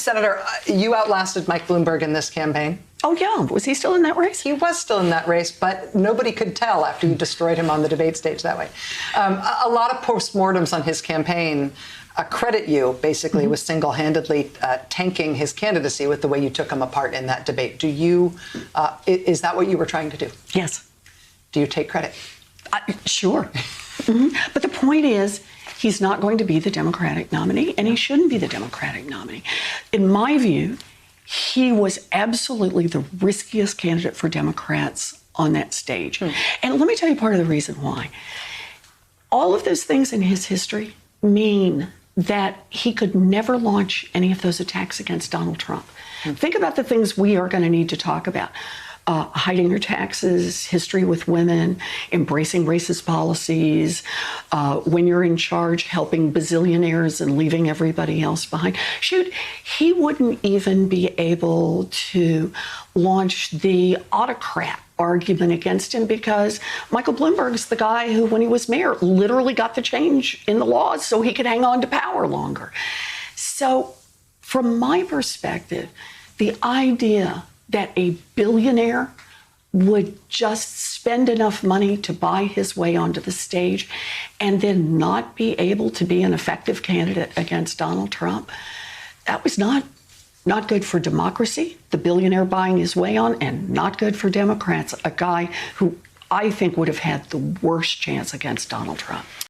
Senator, you outlasted Mike Bloomberg in this campaign. Oh, yeah. Was he still in that race? He was still in that race, but nobody could tell after you destroyed him on the debate stage that way. A lot of postmortems on his campaign credit you, basically, with single-handedly tanking his candidacy with the way you took him apart in that debate. Do you, is that what you were trying to do? Yes. Do you take credit? Sure. But the point is, he's not going to be the Democratic nominee, and he shouldn't be the Democratic nominee. In my view, he was absolutely the riskiest candidate for Democrats on that stage. And let me tell you part of the reason why. All of those things in his history mean that he could never launch any of those attacks against Donald Trump. Think about the things we are going to need to talk about. Hiding your taxes, history with women, embracing racist policies, when you're in charge, helping bazillionaires and leaving everybody else behind. Shoot, he wouldn't even be able to launch the autocrat argument against him because Michael Bloomberg's the guy who, when he was mayor, literally got the change in the laws so he could hang on to power longer. So from my perspective, the idea that a billionaire would just spend enough money to buy his way onto the stage and then not be able to be an effective candidate against Donald Trump, that was not good for democracy, the billionaire buying his way on, and not good for Democrats, a guy who I think would have had the worst chance against Donald Trump.